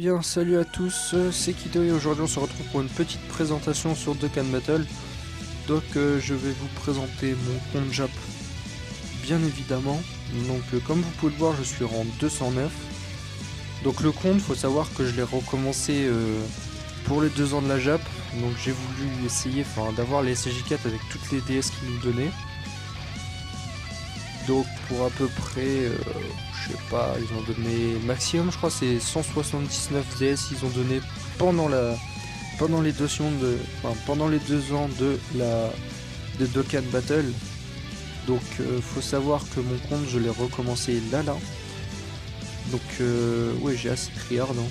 Bien, salut à tous, c'est Kido et aujourd'hui on se retrouve pour une petite présentation sur Dokkan Battle. Donc je vais vous présenter mon compte Jap, bien évidemment. Donc comme vous pouvez le voir, je suis rang 209. Donc le compte, faut savoir que je l'ai recommencé pour les 2 ans de la Jap. Donc j'ai voulu essayer d'avoir les SJ4 avec toutes les DS qu'ils nous donnaient. Donc pour à peu près, je sais pas, ils ont donné maximum, je crois c'est 179 DS ils ont donné pendant les 2 ans de Dokkan Battle. Donc faut savoir que mon compte je l'ai recommencé là. Donc ouais, j'ai assez criard, hein.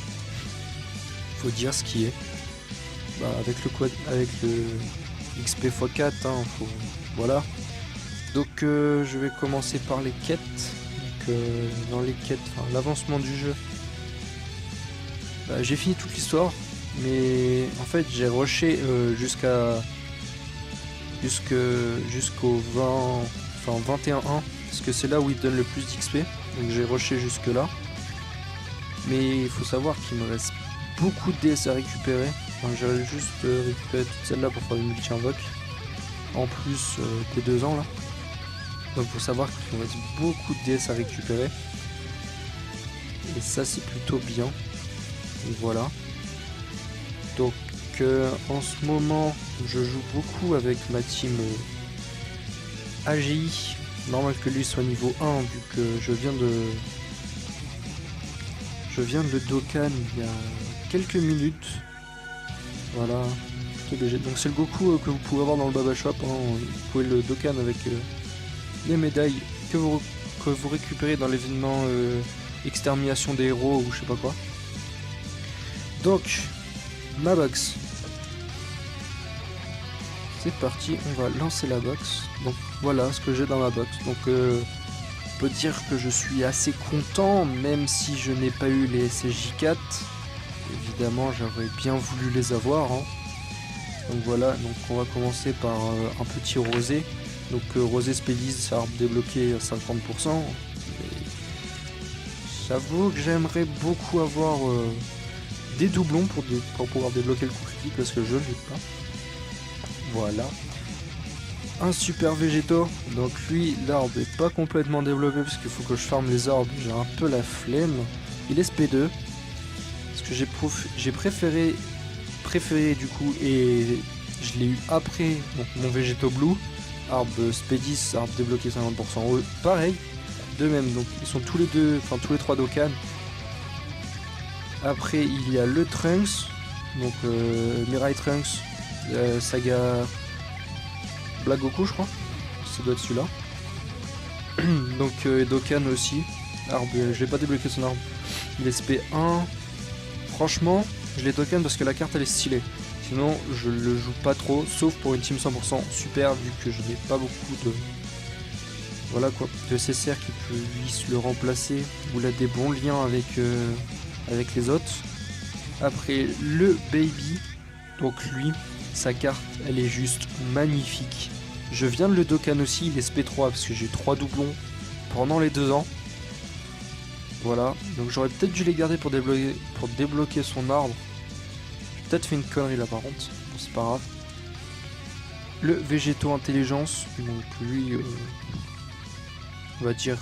Faut dire ce qui est. Avec le XP x4, hein, voilà. Donc je vais commencer par les quêtes. Donc dans les quêtes, l'avancement du jeu. J'ai fini toute l'histoire, mais en fait j'ai rushé jusqu'au 21-1, parce que c'est là où il donne le plus d'XP. Donc j'ai rushé jusque là. Mais il faut savoir qu'il me reste beaucoup de DS à récupérer. J'aurais juste récupéré toute celle-là pour faire une multi-invoque. En plus des 2 ans là. Donc faut savoir qu'il me reste beaucoup de DS à récupérer. Et ça c'est plutôt bien. Donc voilà. Donc en ce moment je joue beaucoup avec ma team AGI. Normal que lui soit niveau 1 vu que je viens de le Dokkan il y a quelques minutes. Voilà. Donc c'est le Goku que vous pouvez avoir dans le Baba Shop, hein. Vous pouvez le Dokkan avec les médailles que vous récupérez dans l'événement extermination des héros ou je sais pas quoi. Donc ma box, c'est parti, on va lancer la box. Donc voilà ce que j'ai dans ma box. Donc on peut dire que je suis assez content, même si je n'ai pas eu les SJ4. Évidemment j'aurais bien voulu les avoir, hein. Donc voilà, donc on va commencer par un petit rosé. Donc rosé Spédis, arbre débloqué à 50%. J'avoue que j'aimerais beaucoup avoir des doublons pour pouvoir débloquer le coup critique, parce que je ne l'ai pas. Voilà. Un super végétaux. Donc lui, l'arbre est pas complètement développé parce qu'il faut que je farme les arbres. J'ai un peu la flemme. Il est SP2. Parce que j'ai préféré du coup, et je l'ai eu après donc, mon végétaux blue. Arbre Spédis, arbre débloqué 50%. Eux, pareil, de même. Donc ils sont tous les 3 Dokkan. Après il y a le Trunks, donc Mirai Trunks, saga Black Goku je crois. Ça doit être celui-là. Donc Dokkan aussi. Arbre, je l'ai pas débloqué son arbre. Il est SP1. Franchement, je l'ai Dokkan parce que la carte elle est stylée. Sinon, je le joue pas trop, sauf pour une team 100% super, vu que je n'ai pas beaucoup de... Voilà quoi, de CCR qui puisse le remplacer, ou là des bons liens avec les autres. Après, le Baby, donc lui, sa carte, elle est juste magnifique. Je viens de le Dokkan aussi, il est SP3, parce que j'ai eu 3 doublons pendant les 2 ans. Voilà, donc j'aurais peut-être dû les garder pour débloquer son arbre. Peut-être fait une connerie là par contre, bon, c'est pas grave. Le végétaux intelligence, donc lui, on va dire,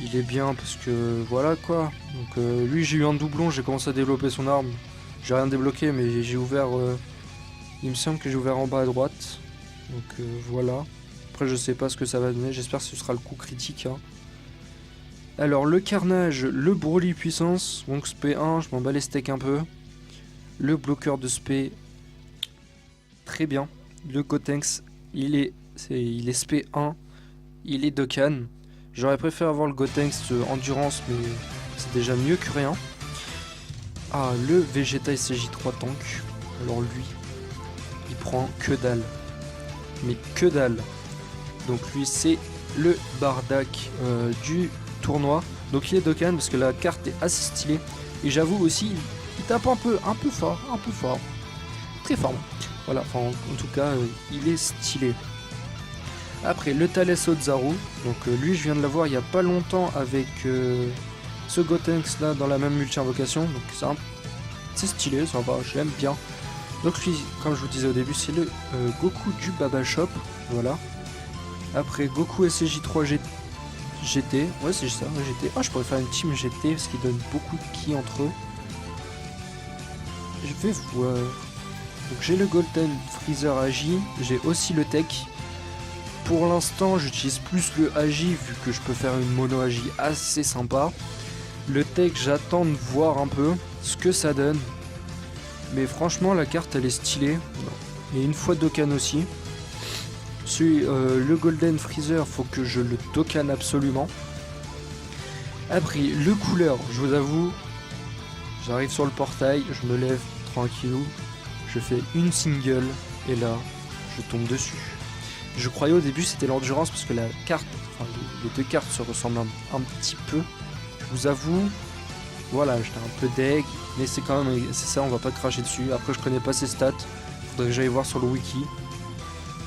il est bien parce que voilà quoi. Donc lui j'ai eu un doublon, j'ai commencé à développer son arme. J'ai rien débloqué mais j'ai ouvert, il me semble que j'ai ouvert en bas à droite. Donc voilà. Après je sais pas ce que ça va donner, j'espère que ce sera le coup critique, hein. Alors le carnage, le Broly puissance, donc SP1, je m'en bats les steaks un peu. Le bloqueur de spé, très bien. Le Gotenks, il est SP1, il est Dokkan. J'aurais préféré avoir le Gotenks endurance, mais c'est déjà mieux que rien. Ah, le Vegeta SJ3 tank. Alors lui, il prend que dalle. Mais que dalle. Donc lui, c'est le Bardak du tournoi. Donc il est Dokkan parce que la carte est assez stylée. Et j'avoue aussi, il tape un peu fort, très fort. Voilà, en tout cas, il est stylé. Après, le Thales Ozaru, donc lui je viens de l'avoir il y a pas longtemps avec ce Gotenks là dans la même multi-invocation, donc c'est stylé, ça va, je l'aime bien. Donc lui, comme je vous disais au début, c'est le Goku du Baba Shop, voilà. Après Goku SCJ3 GT, ouais c'est ça, GT. Ah, je pourrais faire une team GT parce qu'ils donnent beaucoup de ki entre eux. Je vais voir. Donc j'ai le Golden Freezer Agi, j'ai aussi le Tech. Pour l'instant, j'utilise plus le Agi vu que je peux faire une mono Agi assez sympa. Le Tech, j'attends de voir un peu ce que ça donne. Mais franchement, la carte elle est stylée. Et une fois Dokkan aussi. Le Golden Freezer, faut que je le Dokkan absolument. Après, le couleur, je vous avoue, j'arrive sur le portail, je me lève tranquillou, je fais une single et là, je tombe dessus. Je croyais au début c'était l'endurance parce que la carte, enfin les deux cartes se ressemblent un petit peu. Je vous avoue, voilà, j'étais un peu deg, mais c'est quand même, c'est ça, on va pas cracher dessus. Après, je connais pas ses stats, faudrait que j'aille voir sur le wiki.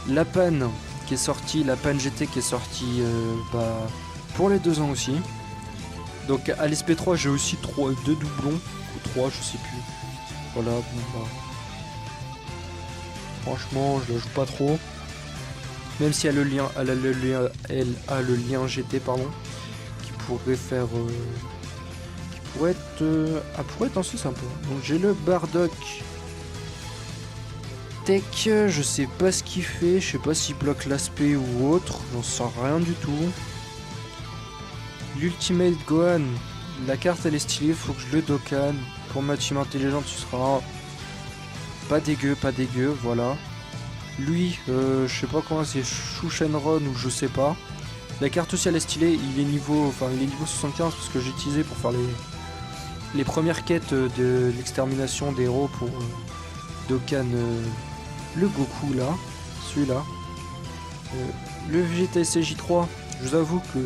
La panne qui est sortie, la panne GT qui est sortie pour les 2 ans aussi. Donc à l'SP3 j'ai aussi 2 doublons, ou 3 je sais plus. Voilà, bon bah. Franchement je la joue pas trop. Même si elle a le lien, elle a le lien GT pardon, qui pourrait faire. Qui pourrait être assez sympa. Donc j'ai le Bardock. Tech, je sais pas ce qu'il fait, je sais pas s'il bloque l'aspect ou autre, j'en sais rien du tout. L'Ultimate Gohan, la carte elle est stylée, faut que je le Dokkan. Pour ma team intelligente, ce sera pas dégueu, voilà. Lui, je sais pas comment c'est, Shushenron ou je sais pas. La carte aussi elle est stylée, il est niveau 75 parce que j'ai utilisé pour faire les premières quêtes de l'extermination des héros pour Dokkan. Le Goku là, celui-là. Le Vegeta SCJ3, je vous avoue que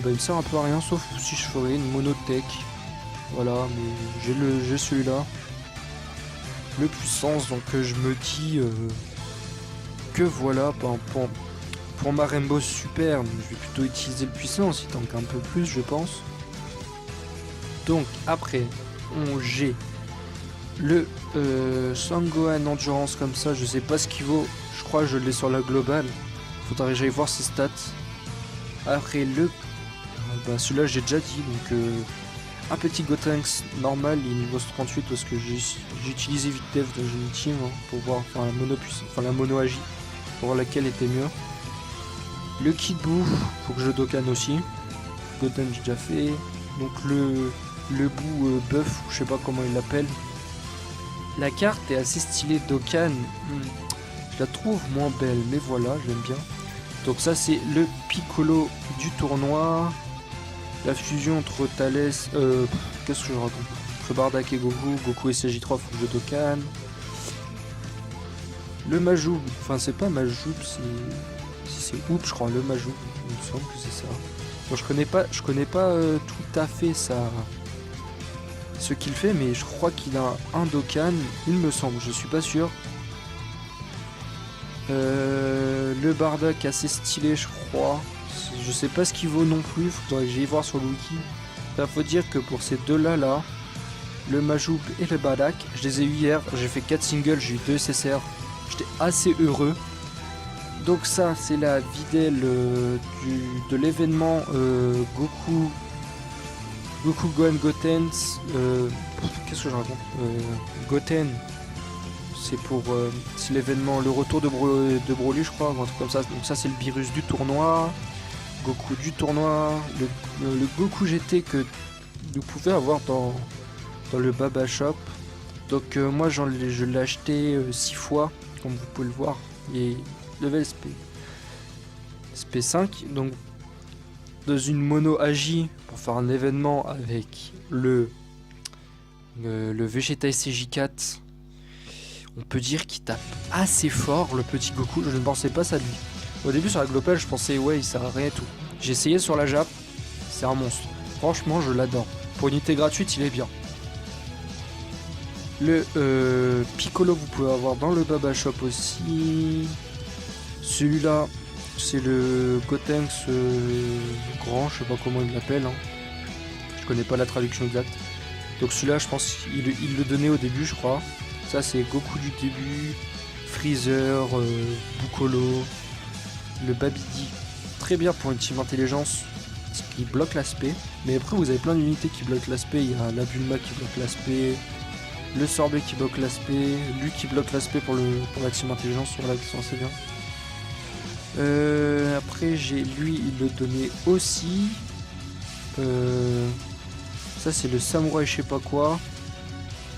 il me sert un peu à rien, sauf si je ferais une monotech. Voilà, mais j'ai celui-là. Le puissance, donc je me dis que voilà, pour ma Rainbow Super, je vais plutôt utiliser le puissance, il tank un peu plus, je pense. Donc après, j'ai le Sangohan Endurance comme ça, je sais pas ce qu'il vaut, je crois que je l'ai sur la globale, faudrait que j'aille voir ses stats. Après celui-là j'ai déjà dit, donc un petit Gotenks normal, il est niveau 38 parce que j'ai utilisé vite def dans une team pour voir, la mono Agi, pour voir laquelle était mieux. Le Kid Buu, faut que je Dokkan aussi, Goten j'ai déjà fait, donc le Buu buff, je sais pas comment il l'appelle. La carte est assez stylée, Dokkan, je la trouve moins belle, mais voilà, je l'aime bien. Donc ça c'est le Piccolo du tournoi, la fusion entre Thalès, qu'est-ce que je raconte, entre Bardock et Goku SCJ3, faut que je Dokkan. Le Majoub, enfin c'est pas Majoub, c'est Oup je crois, le Majoub, il me semble que c'est ça. Bon, je connais pas tout à fait ce qu'il fait, mais je crois qu'il a un Dokkan, il me semble, je suis pas sûr. Le Bardock assez stylé je crois, je sais pas ce qu'il vaut non plus, faudrait que j'aille voir sur le wiki. Enfin, faut dire que pour ces deux là, le Majoub et le Bardock, je les ai eu hier, j'ai fait 4 singles, j'ai eu 2 SSR, j'étais assez heureux. Donc ça c'est la vidéo de l'événement Goku Gohan Gotenks, qu'est-ce que je raconte, Goten, c'est l'événement, le retour de Broly je crois, ou un truc comme ça. Donc ça c'est le virus du tournoi, Goku du tournoi, le Goku GT que vous pouvez avoir dans le Baba Shop. Donc moi je l'ai acheté 6 fois, comme vous pouvez le voir, et level SP5, donc dans une mono Agi pour faire un événement avec le Vegeta SCJ4. On peut dire qu'il tape assez fort le petit Goku, je ne pensais pas ça de lui. Au début sur la globale je pensais ouais il sert à rien et tout. J'ai essayé sur la Jap, c'est un monstre. Franchement je l'adore. Pour une unité gratuite il est bien. Le Piccolo vous pouvez avoir dans le Baba Shop aussi. Celui-là c'est le Gotenks grand, je sais pas comment il l'appelle. Hein. Je connais pas la traduction exacte. Donc celui-là, je pense qu'il le donnait au début, je crois. Ça, c'est Goku du début, Freezer, Bukolo, le Babidi. Très bien pour une team intelligence qui bloque l'aspect. Mais après, vous avez plein d'unités qui bloquent l'aspect. Il y a la Bulma qui bloque l'aspect, le Sorbet qui bloque l'aspect, lui qui bloque l'aspect pour la team intelligence. Voilà, qui sont assez bien. Après, j'ai lui, il le donnait aussi. Ça, c'est le samouraï, je sais pas quoi.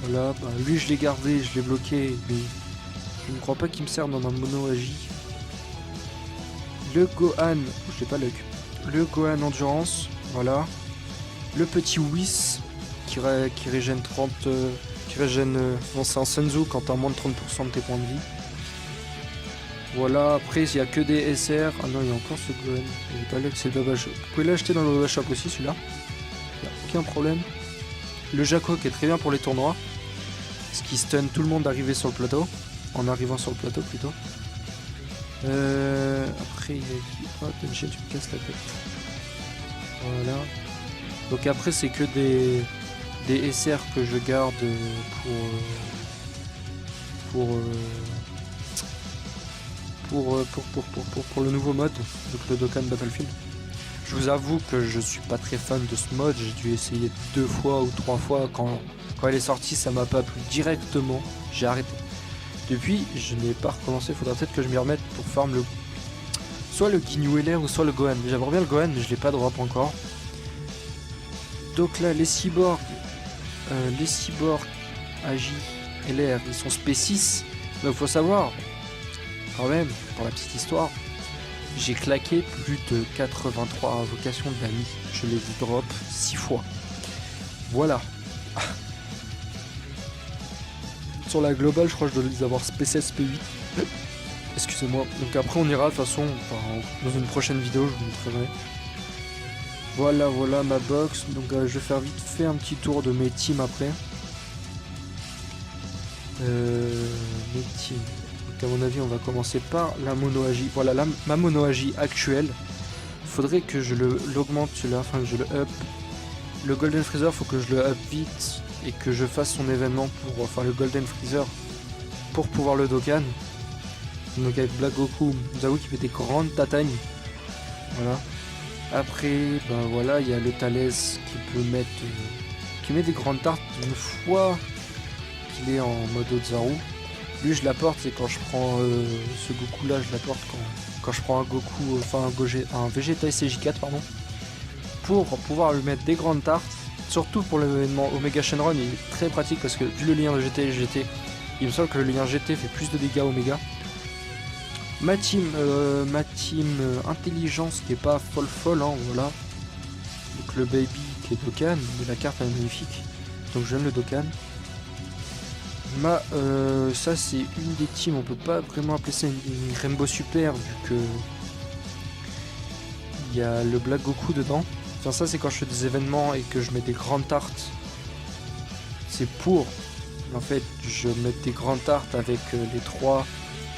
Voilà, bah, lui, je l'ai gardé, je l'ai bloqué, mais je ne crois pas qu'il me sert dans un mono agi. Le Gohan, je l'ai pas luck. Le Gohan Endurance, voilà. Le petit Whis qui régène 30. Qui régène. Bon, c'est en Senzu quand t'as moins de 30% de tes points de vie. Voilà, après il n'y a que des SR. Ah non, il y a encore ce Gohan. J'ai pas luck, c'est le Baba Shop. Vous pouvez l'acheter dans le Baba Shop aussi, celui-là. Il n'y a aucun problème. Le Jaco qui est très bien pour les tournois. Ce qui stun tout le monde d'arriver sur le plateau. En arrivant sur le plateau plutôt. Après il y a qui. Oh, Tenchi, tu me casses la tête. Voilà. Donc après c'est que des SR que je garde pour le nouveau mode, donc le Dokkan Battlefield. Je vous avoue que je suis pas très fan de ce mode, j'ai dû essayer 2 fois ou 3 fois, quand elle est sortie ça m'a pas plu directement, j'ai arrêté. Depuis je n'ai pas recommencé, faudra peut-être que je m'y remette pour farm soit le Ginyu LR ou soit le Gohan. J'aimerais bien le Gohan mais je l'ai pas drop encore. Donc là les cyborgs Agi LR ils sont spé 6, donc faut savoir quand même, pour la petite histoire, j'ai claqué plus de 83 invocations de l'ami. Je les ai drop 6 fois. Voilà. Sur la globale, je crois que je dois les avoir SP16, SP8. Excusez-moi. Donc après, on ira de toute façon, dans une prochaine vidéo, je vous montrerai. Voilà ma box. Donc je vais faire vite fait un petit tour de mes teams après. Mes teams. Donc à mon avis on va commencer par la mono agi. Voilà ma mono agi actuelle. Il faudrait que je l'augmente celui-là, enfin que je le up. Le Golden Freezer faut que je le up vite et que je fasse son événement pour le Golden Freezer pour pouvoir le Dokkan. Donc avec Black Goku, vous avouez qu'il fait des grandes tatagnes. Voilà. Après, ben voilà, il y a le Thalès qui peut mettre qui met des grandes tartes une fois qu'il est en mode Ozaru. Lui je l'apporte, c'est quand je prends ce Goku là, je l'apporte quand je prends un Goku, enfin un Vegeta SCJ4 pardon, pour pouvoir lui mettre des grandes tartes, surtout pour l'événement Omega Shenron. Il est très pratique parce que vu le lien de GT et GT, il me semble que le lien GT fait plus de dégâts Omega. Ma team intelligence qui est pas folle hein, voilà. Donc le baby qui est Dokkan, mais la carte elle est magnifique, donc j'aime le Dokkan. Ça c'est une des teams, on peut pas vraiment appeler ça une Rainbow Super vu que il y a le Black Goku dedans. Enfin ça c'est quand je fais des événements et que je mets des grandes tartes. C'est pour, en fait, je mets des grandes tartes avec les 3,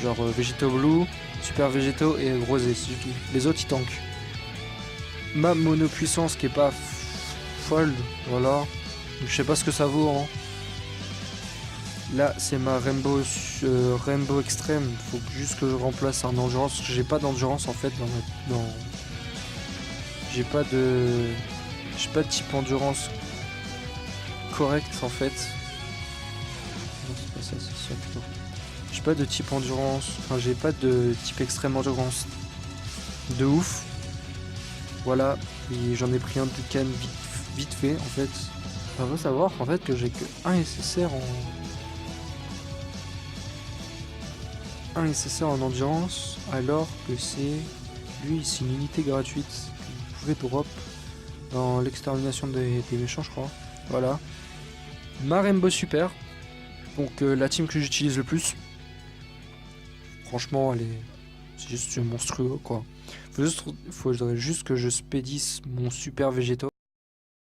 genre Végéto Blue, Super Végéto et Rosé, c'est tout. Les autres ils tankent. Ma mono puissance qui est pas folle, voilà. Je sais pas ce que ça vaut hein. Là c'est ma Rainbow Extreme, faut juste que je remplace un endurance, parce que j'ai pas d'endurance en fait j'ai pas de type endurance correct en fait. Non c'est pas ça, c'est ça plutôt. J'ai pas de type endurance, enfin j'ai pas de type extrême endurance de ouf. Voilà, et j'en ai pris un Dokkan vite fait en fait. On va savoir en fait que j'ai que un SSR en endurance, alors que lui c'est une unité gratuite que vous pouvez drop dans l'extermination des méchants je crois. Voilà. Ma Rainbow Super, donc la team que j'utilise le plus. Franchement c'est juste monstrueux quoi. Faudrait juste que je spédisse mon Super Végéto.